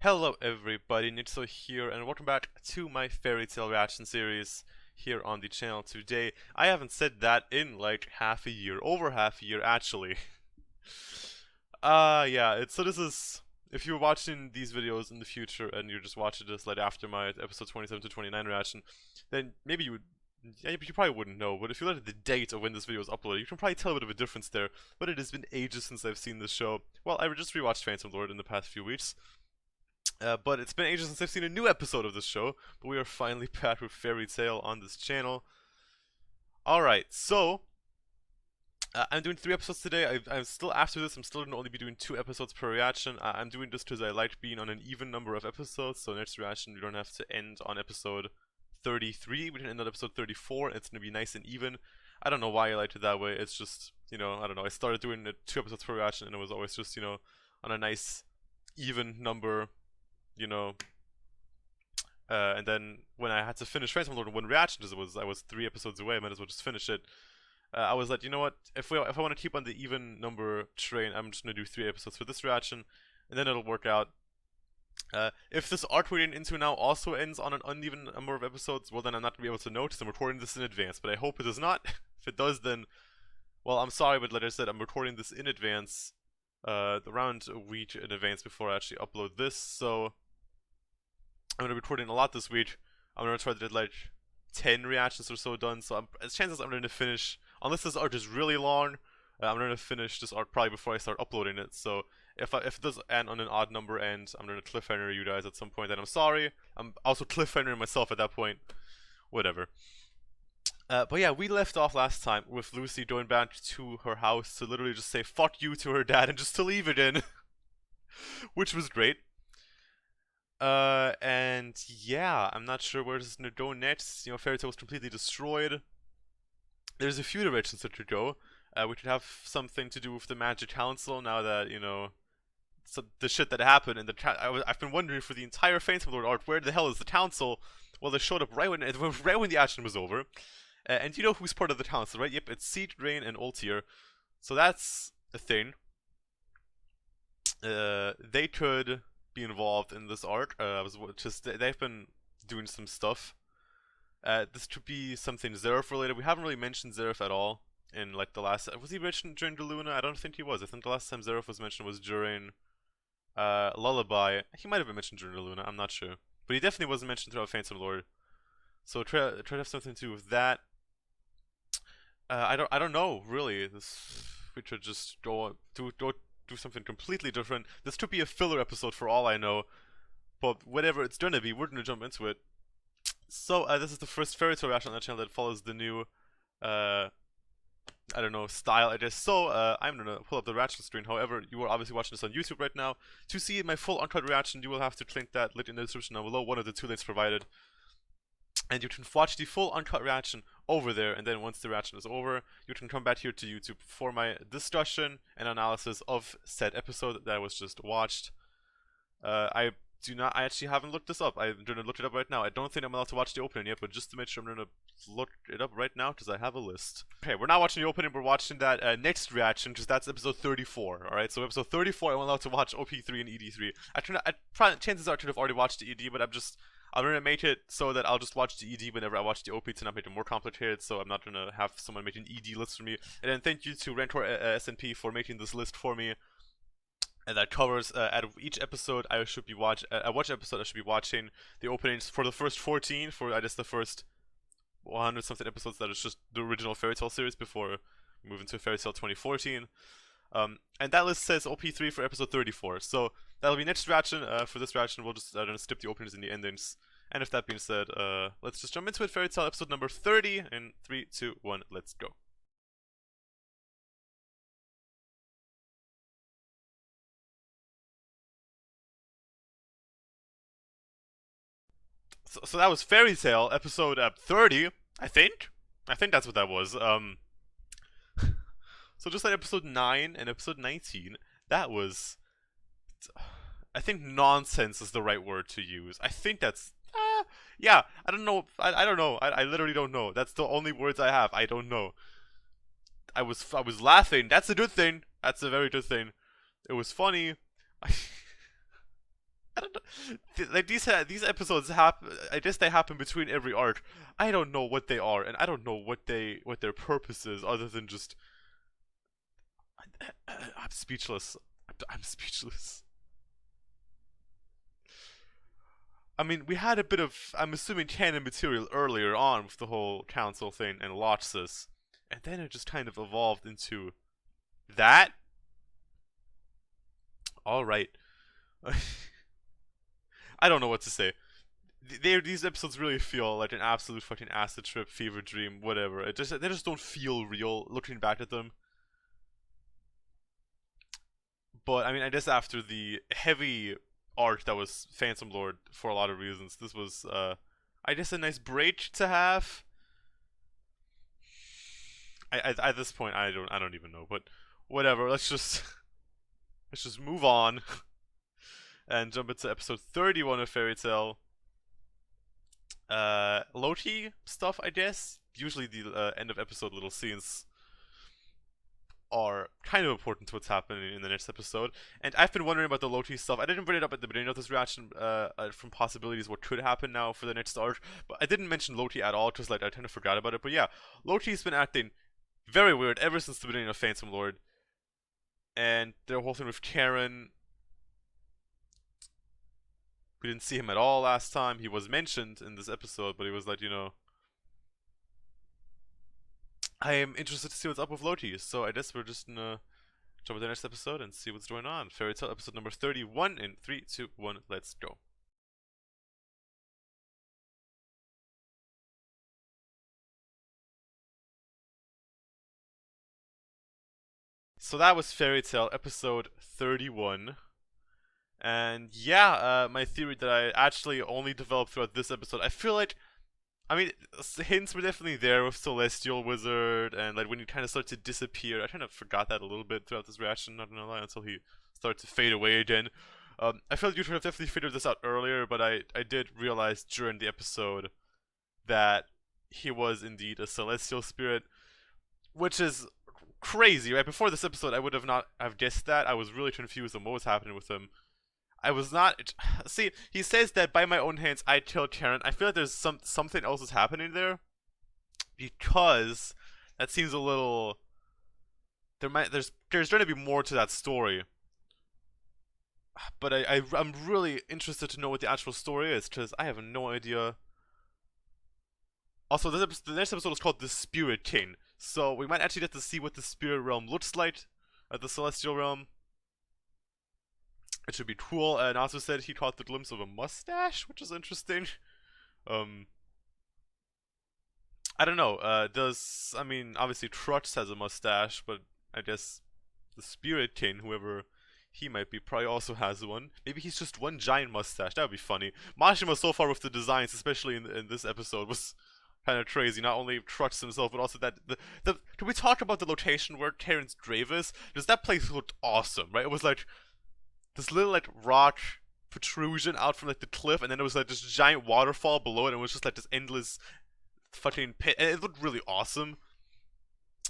Hello everybody, Nitso here, and welcome back to my fairy tale reaction series here on the channel today. I haven't said that in like half a year, over half a year actually. Yeah, so this is, if you're watching these videos in the future and you're just watching this like after my episode 27 to 29 reaction, then maybe you would, yeah, you probably wouldn't know, but if you look at the date of when this video was uploaded, you can probably tell a bit of a difference there, but it has been ages since I've seen this show. Well, I just rewatched Phantom Lord in the past few weeks. But it's been ages since I've seen a new episode of this show, but we are finally back with Fairy Tail on this channel. Alright, so, I'm doing 3 episodes today. I'm still, after this, I'm still going to only be doing 2 episodes per reaction. I'm doing this because I like being on an even number of episodes, so next reaction we don't have to end on episode 33, we can end on episode 34, it's going to be nice and even. I don't know why I liked it that way, it's just, I don't know, I started doing 2 episodes per reaction and it was always just, on a nice, even number, you know, and then when I had to finish Phantom Lord in one reaction, because I was 3 episodes away, I might as well just finish it. I was like, you know what? If I want to keep on the even number train, I'm just gonna do 3 episodes for this reaction, and then it'll work out. If this arc we're getting into now also ends on an uneven number of episodes, well then I'm not gonna be able to know because I'm recording this in advance. But I hope it does not. If it does, then, well, I'm sorry, but like I said, I'm recording this in advance, around a week in advance before I actually upload this. So I'm gonna be recording a lot this week. I'm gonna try to get like 10 reactions or so done. So chances I'm gonna finish, unless this arc is really long, I'm gonna finish this arc probably before I start uploading it. So if it does end on an odd number end, I'm gonna cliffhanger you guys at some point. Then I'm sorry. I'm also cliffhangering myself at that point. Whatever. But yeah, we left off last time with Lucy going back to her house to literally just say "fuck you" to her dad and just to leave it in, which was great. And yeah, I'm not sure where this is gonna go next. Fairy Tail was completely destroyed. There's a few directions that could go. We could have something to do with the Magic Council now that, the shit that happened in I've been wondering for the entire Phantom Lord arc, where the hell is the council? Well, they showed up right when the action was over. And you know who's part of the council, right? Yep, it's Seed, Rain, and Ultier. So that's a thing. They could be involved in this arc. They've been doing some stuff. This could be something Zeref related. We haven't really mentioned Zeref at all in like the last. Was he mentioned during the Luna? I don't think he was. I think the last time Zeref was mentioned was during Lullaby. He might have been mentioned during the Luna. I'm not sure, but he definitely wasn't mentioned throughout Phantom Lord. So try to have something to do with that. I don't know really. We could just go do something completely different. This could be a filler episode for all I know, but whatever it's gonna be, we're gonna jump into it. So this is the first Fairy Tale reaction on the channel that follows the new, I don't know, style, I guess. So I'm gonna pull up the reaction screen. However, you are obviously watching this on YouTube right now. To see my full uncut reaction, you will have to click that link in the description down below, one of the 2 links provided. And you can watch the full uncut reaction over there, and then once the reaction is over, you can come back here to YouTube for my discussion and analysis of said episode that was just watched. I actually haven't looked this up. I'm gonna look it up right now. I don't think I'm allowed to watch the opening yet, but just to make sure, I'm gonna look it up right now because I have a list. Okay, we're not watching the opening, we're watching that next reaction because that's episode 34. Alright, so episode 34, I'm allowed to watch OP3 and ED3. Chances are I could have already watched the ED, but I'm gonna make it so that I'll just watch the ED whenever I watch the OP to not make it more complicated, so I'm not gonna have someone make an ED list for me. And then thank you to Rancor SNP for making this list for me. And that covers out of each episode I should be watching. Which episode I should be watching the openings for the first 14, for I guess the first 100 something episodes that is just the original Fairy Tail series before moving to Fairy Tail 2014. And that list says OP3 for episode 34. So that'll be next reaction. For this reaction, we'll just skip the openings and the endings. And if that being said, let's just jump into it. Fairy Tail episode number 30 in 3, 2, 1, let's go. So that was Fairy Tail episode 30, I think. I think that's what that was. So just like episode 9 and episode 19, that was, I think nonsense is the right word to use. I think that's, yeah, I don't know. I don't know. I literally don't know. That's the only words I have. I don't know. I was laughing. That's a good thing. That's a very good thing. It was funny. I don't know. Like these episodes happen. I guess they happen between every arc. I don't know what they are, and I don't know what their purpose is, other than just I'm speechless. I'm speechless. I mean, we had a bit of, I'm assuming, canon material earlier on with the whole council thing and Loxus, and then it just kind of evolved into that. All right. I don't know what to say. These episodes really feel like an absolute fucking acid trip, fever dream, whatever. They just don't feel real looking back at them. But I mean, I guess after the heavy arc that was Phantom Lord for a lot of reasons, this was I guess a nice break to have. At this point I don't even know, but whatever. Let's just move on and jump into episode 31 of Fairy Tail. Loki stuff, I guess. Usually the end of episode little scenes are kind of important to what's happening in the next episode. And I've been wondering about the Loki stuff. I didn't bring it up at the beginning of this reaction from possibilities what could happen now for the next arc, but I didn't mention Loki at all because like I kind of forgot about it. But yeah, Loki's been acting very weird ever since the beginning of Phantom Lord. And their whole thing with Karen, we didn't see him at all last time. He was mentioned in this episode, but he was like, I am interested to see what's up with Loki, so I guess we're just gonna jump to the next episode and see what's going on. Fairy Tail episode number 31 in 3, 2, 1, let's go. So that was Fairy Tail episode 31. And yeah, my theory that I actually only developed throughout this episode, I feel like, I mean, hints were definitely there with Celestial Wizard, and like when you kind of start to disappear. I kind of forgot that a little bit throughout this reaction, not gonna lie, until he started to fade away again. I feel like you should have definitely figured this out earlier, but I did realize during the episode that he was indeed a Celestial Spirit, which is crazy, right? Before this episode, I would have not have guessed that. I was really confused on what was happening with him. I was not. See, he says that by my own hands I killed Karen. I feel like there's something else is happening there, because that seems a little. There's going to be more to that story, but I'm really interested to know what the actual story is because I have no idea. Also, the next episode is called The Spirit King, so we might actually get to see what the spirit realm looks like at the Celestial Realm. It should be cool. And also said he caught the glimpse of a mustache, which is interesting. I don't know. I mean, obviously Trux has a mustache, but I guess the Spirit King, whoever he might be, probably also has one. Maybe he's just one giant mustache. That would be funny. Mashima so far with the designs, especially in this episode, was kind of crazy. Not only Trux himself, but also that can we talk about the location where Karen's grave is? Because that place looked awesome, right? It was like this little like rock protrusion out from like the cliff, and then there was like this giant waterfall below it, and it was just like this endless fucking pit, and it looked really awesome.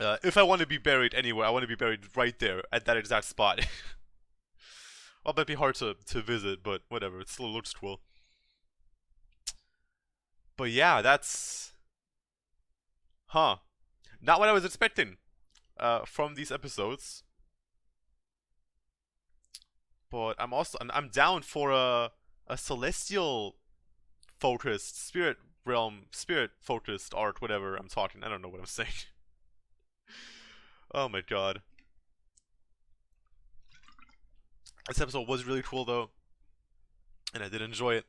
If I want to be buried anywhere, I want to be buried right there at that exact spot. Well, that'd be hard to visit, but whatever. It still looks cool. But yeah, that's not what I was expecting from these episodes. But I'm down for a celestial focused spirit realm, spirit focused art, whatever I'm talking. I don't know what I'm saying. Oh my god. This episode was really cool though, and I did enjoy it.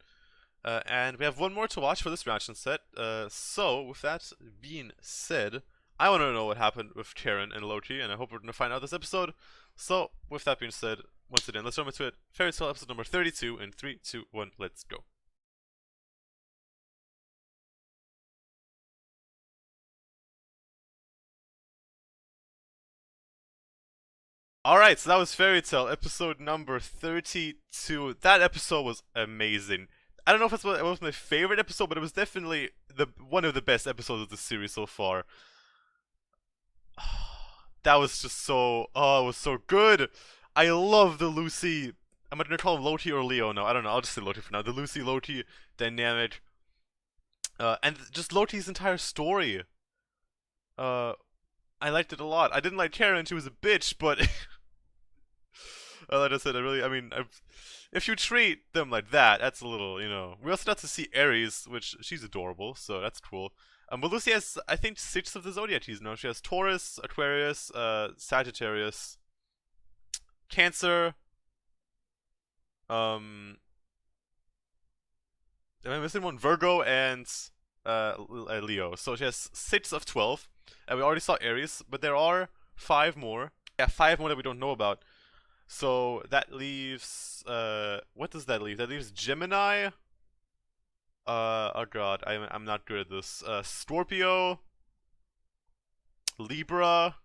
And we have one more to watch for this reaction set. So with that being said, I want to know what happened with Karen and Loki, and I hope we're going to find out this episode. So with that being said, once again, let's jump into it. Fairy Tail episode number 32 in 3, 2, 1, let's go. Alright, so that was Fairy Tail episode number 32. That episode was amazing. I don't know if it was my favorite episode, but it was definitely one of the best episodes of the series so far. That was just so, it was so good. I love the Lucy I'm gonna call him Loki or Leo. No, I don't know. I'll just say Loki for now. The Lucy Loki dynamic, and just Loki's entire story. Uh, I liked it a lot. I didn't like Karen; she was a bitch. But like I said, if you treat them like that, that's a little, We also got to see Aries, which she's adorable, so that's cool. But Lucy has, I think, 6 of the zodiac keys. No, she has Taurus, Aquarius, Sagittarius, Cancer. Um, am I missing one? Virgo and Leo. So she has 6 of 12, and we already saw Aries, but there are 5 more. Yeah, 5 more that we don't know about. So that leaves what does that leave? That leaves Gemini. Oh god, I'm not good at this. Scorpio, Libra.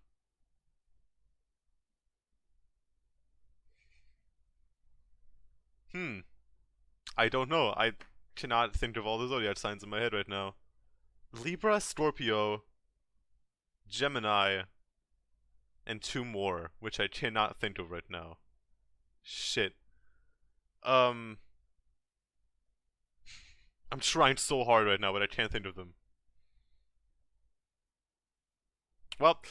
Hmm. I don't know. I cannot think of all the zodiac signs in my head right now. Libra, Scorpio, Gemini, and 2 more, which I cannot think of right now. Shit. Um, I'm trying so hard right now, but I can't think of them. Well,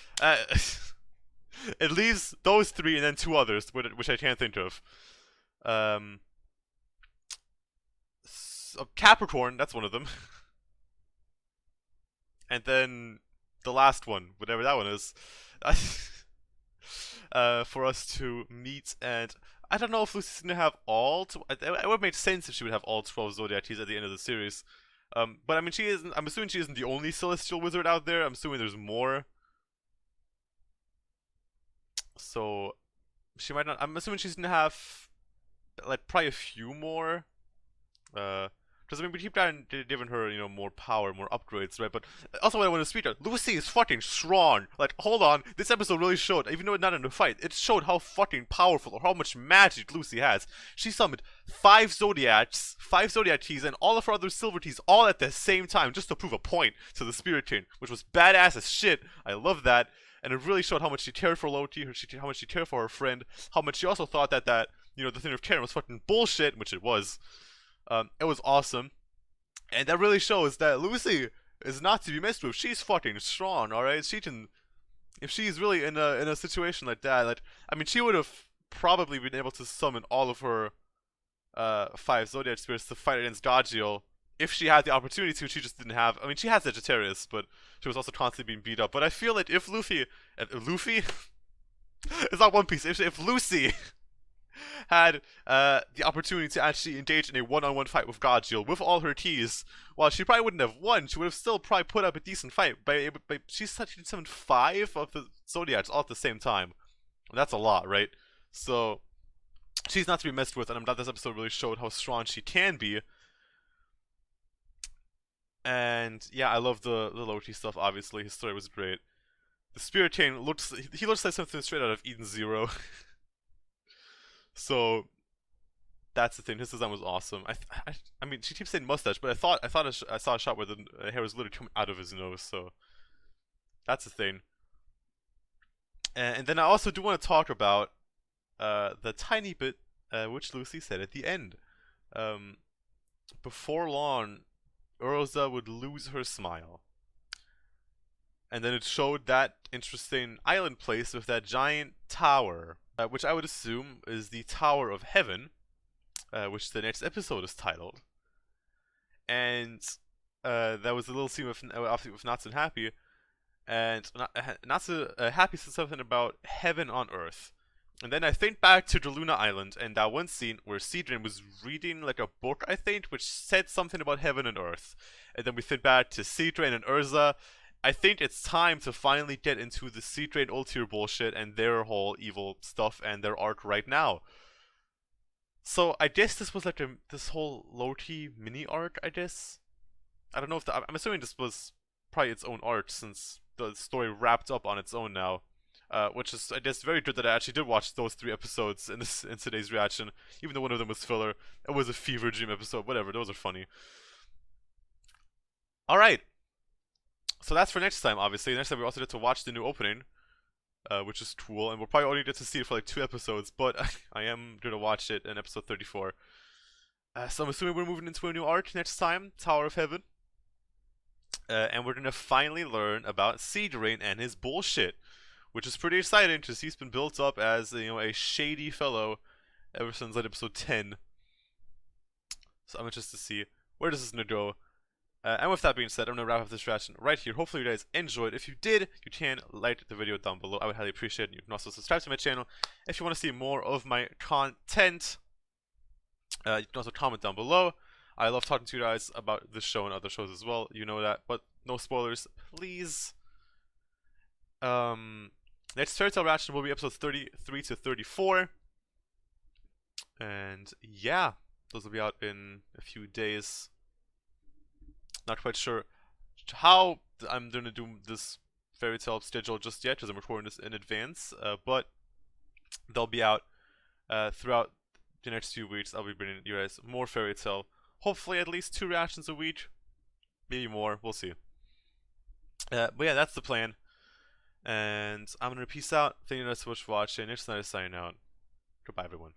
it leaves those 3 and then 2 others, which I can't think of. Um, Capricorn, that's one of them. And then the last one, whatever that one is, for us to meet. And I don't know if Lucy's gonna have all. It would have made sense if she would have all 12 zodiac keys at the end of the series. But I mean, she isn't. I'm assuming she isn't the only celestial wizard out there. I'm assuming there's more. So she might not. I'm assuming she's gonna have like probably a few more. Because I mean, we keep giving her, more power, more upgrades, right? But also, what I want to speak of, Lucy is fucking strong. Like, hold on, this episode really showed, even though it's not in a fight, it showed how fucking powerful or how much magic Lucy has. She summoned 5 zodiacs, 5 zodiac keys, and all of her other silver keys all at the same time, just to prove a point to the Spirit King, which was badass as shit. I love that. And it really showed how much she cared for Loki, how much she cared for her friend, how much she also thought that the thing of Karen was fucking bullshit, which it was. It was awesome, and that really shows that Lucy is not to be messed with. She's fucking strong, all right. She can, if she's really in a situation like that, like I mean, she would have probably been able to summon all of her 5 zodiac spirits to fight against Dodgio if she had the opportunity to. She just didn't have. I mean, she has Sagittarius, but she was also constantly being beat up. But I feel like if Luffy, it's not One Piece. If Lucy had the opportunity to actually engage in a one-on-one fight with Godjill with all her keys, while she probably wouldn't have won, she would have still probably put up a decent fight. She summoned 5 of the Zodiacs all at the same time. And that's a lot, right? So she's not to be messed with, and I'm glad this episode really showed how strong she can be. And yeah, I love the Loki stuff. Obviously, his story was great. The Spirit King looks like something straight out of Eden Zero. So that's the thing. His design was awesome. I mean, she keeps saying mustache, but I saw a shot where the hair was literally coming out of his nose. So that's the thing. And then I also do want to talk about the tiny bit which Lucy said at the end. Before long, Urza would lose her smile. And then it showed that interesting island place with that giant tower, which I would assume is the Tower of Heaven, which the next episode is titled. And that was a little scene with Natsu and Happy, and Natsu Happy said something about heaven on earth. And then I think back to the Luna Island and that one scene where Cedrin was reading like a book, I think, which said something about heaven and earth. And then we think back to Cedrin and Urza. I think it's time to finally get into the Cedrin Ultir bullshit and their whole evil stuff and their arc right now. So I guess this was like this whole Loki mini arc, I guess. I don't know if I'm assuming this was probably its own arc since the story wrapped up on its own now. Which is, I guess, very good that I actually did watch those 3 episodes in today's reaction, even though one of them was filler. It was a fever dream episode, whatever. Those are funny. All right, so that's for next time. Obviously, next time we also get to watch the new opening, which is cool. And we'll probably only get to see it for like 2 episodes, but I am gonna watch it in episode 34. So I'm assuming we're moving into a new arc next time, Tower of Heaven. And we're gonna finally learn about Seedrain and his bullshit, which is pretty exciting because he's been built up as a shady fellow ever since like episode 10. So I'm interested to see where this is gonna go. And with that being said, I'm gonna wrap up this reaction right here. Hopefully you guys enjoyed. If you did, you can like the video down below. I would highly appreciate it. You can also subscribe to my channel if you want to see more of my content. You can also comment down below. I love talking to you guys about this show and other shows as well. You know that, but no spoilers, please. Next fairy tale reaction will be episodes 33 to 34. And yeah, those will be out in a few days. Not quite sure how I'm gonna do this fairy tale schedule just yet, because I'm recording this in advance. But they'll be out throughout the next few weeks. I'll be bringing you guys more fairy tale. Hopefully, at least 2 reactions a week, maybe more. We'll see. But yeah, that's the plan. And I'm gonna peace out. Thank you guys so much for watching. It's nice signing out. Goodbye, everyone.